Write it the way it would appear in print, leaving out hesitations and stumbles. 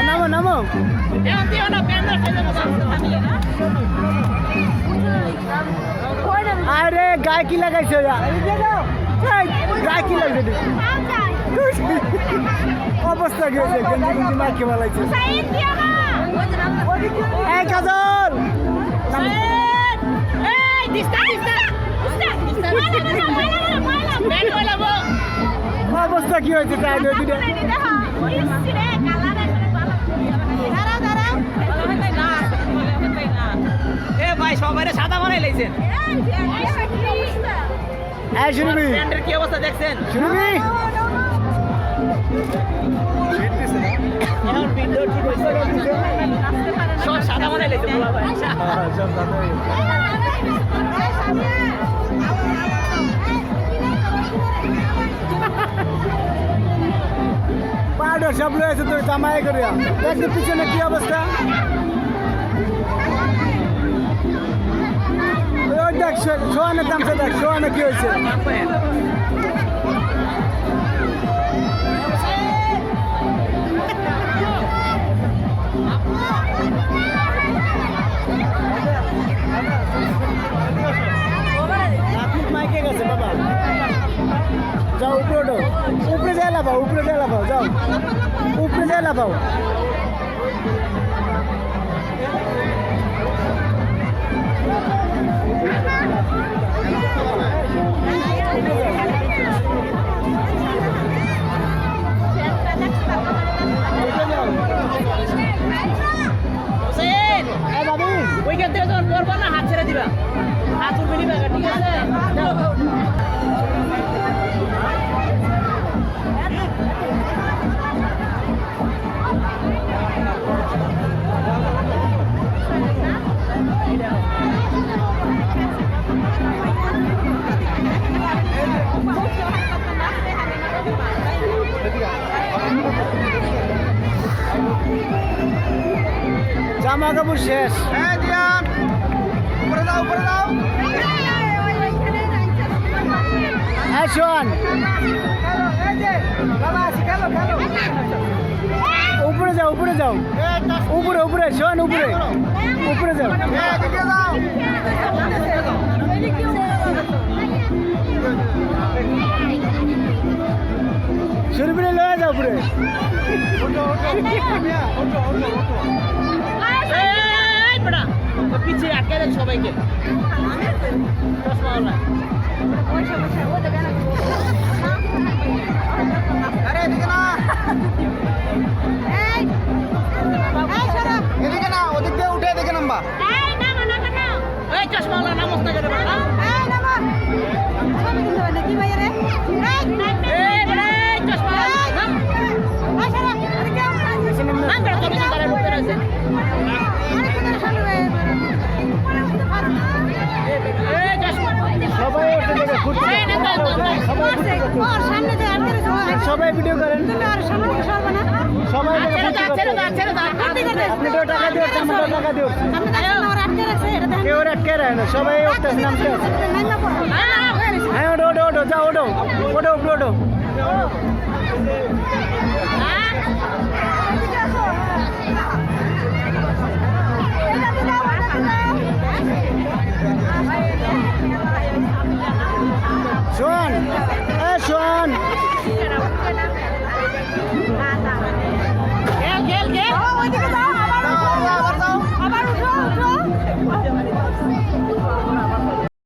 নামো নামো আরে গায়ে কি লাগাইছো গায়ে কি লাগাইছে অবস্থা কি হয়েছে গেঞ্জি গেঞ্জি মাখি বলাইছে এই কাজল অবস্থা কি হয়েছে তাই দুইটা ভাই সবাই সাদা বানাই লাইছেন এই শুনবি প্যান্টের কি অবস্থা দেখছেন শুনবি সব সাদা বানাই লাইছে বলা ভাই পাউডার সব রয়েছে তো জামাই করিয়া দেখি পিছনে কি অবস্থা ওই দেখ সোয়ানের দামটা দেখ সোয়ানে কি হয়েছে মাইকে গেছে বাবা যাও উপরে ওঠো উপরে যাই লাভাও উপরে যাই লাভাও যাও উপরে যাই লাভাও ওইখান থেকে যখন পড়বো না হাত ছেড়ে দিবা হাত উঠবে নিবা ঠিক আছে জামা কাপড় শেষ উপরে যাও শোন উপরে যাও উপরে শোন উপরে যাও শুরুবিনে লয়ে যাও উপরে পিছিয়ে আটকে দেন সবাইকে এদিকে না ওদিক দিয়ে উঠে এদিকে নাম্বা চশমা নামক না করে সবাই ভিডিও করেন সবাই আপনি তো টাকা দিয়ে আমার টাকা দিয়ে কেউ আটকে রাখে না সবাই নামতে আছে হ্যাঁ ওটো যাও ওটো উপরে শোন গেল